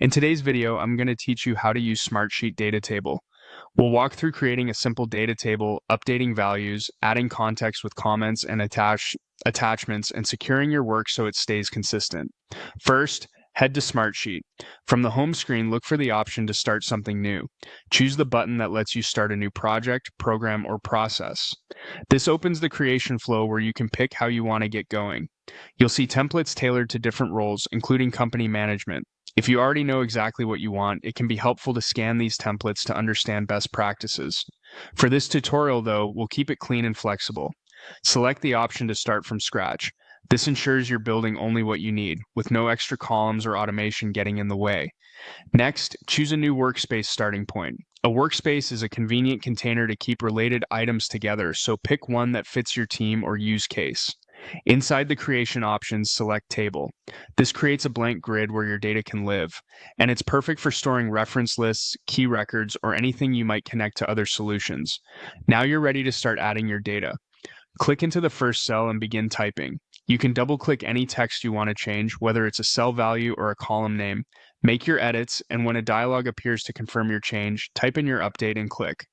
In today's video, I'm going to teach you how to use Smartsheet data table. We'll walk through creating a simple data table, updating values, adding context with comments and attachments, and securing your work so it stays consistent. First, head to Smartsheet. From the home screen, look for the option to start something new. Choose the button that lets you start a new project, program, or process. This opens the creation flow where you can pick how you want to get going. You'll see templates tailored to different roles, including company management. If you already know exactly what you want, it can be helpful to scan these templates to understand best practices. For this tutorial, though, we'll keep it clean and flexible. Select the option to start from scratch. This ensures you're building only what you need, with no extra columns or automation getting in the way. Next, choose a new workspace starting point. A workspace is a convenient container to keep related items together, so pick one that fits your team or use case. Inside the creation options, select Table. This creates a blank grid where your data can live, and it's perfect for storing reference lists, key records, or anything you might connect to other solutions. Now you're ready to start adding your data. Click into the first cell and begin typing. You can double-click any text you want to change, whether it's a cell value or a column name. Make your edits, and when a dialog appears to confirm your change, type in your update and click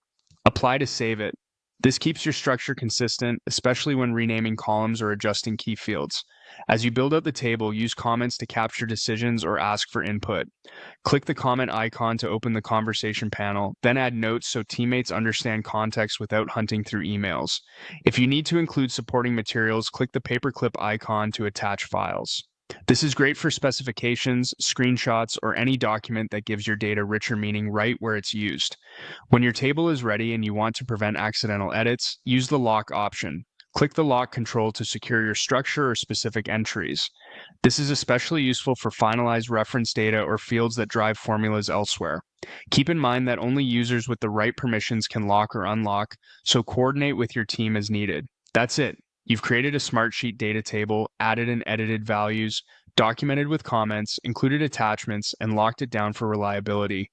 Apply to save it. This keeps your structure consistent, especially when renaming columns or adjusting key fields. As you build out the table, use comments to capture decisions or ask for input. Click the comment icon to open the conversation panel, then add notes so teammates understand context without hunting through emails. If you need to include supporting materials, click the paperclip icon to attach files. This is great for specifications, screenshots, or any document that gives your data richer meaning right where it's used. When your table is ready and you want to prevent accidental edits, use the lock option. Click the lock control to secure your structure or specific entries. This is especially useful for finalized reference data or fields that drive formulas elsewhere. Keep in mind that only users with the right permissions can lock or unlock, so coordinate with your team as needed. That's it. You've created a Smartsheet data table, added and edited values, documented with comments, included attachments, and locked it down for reliability.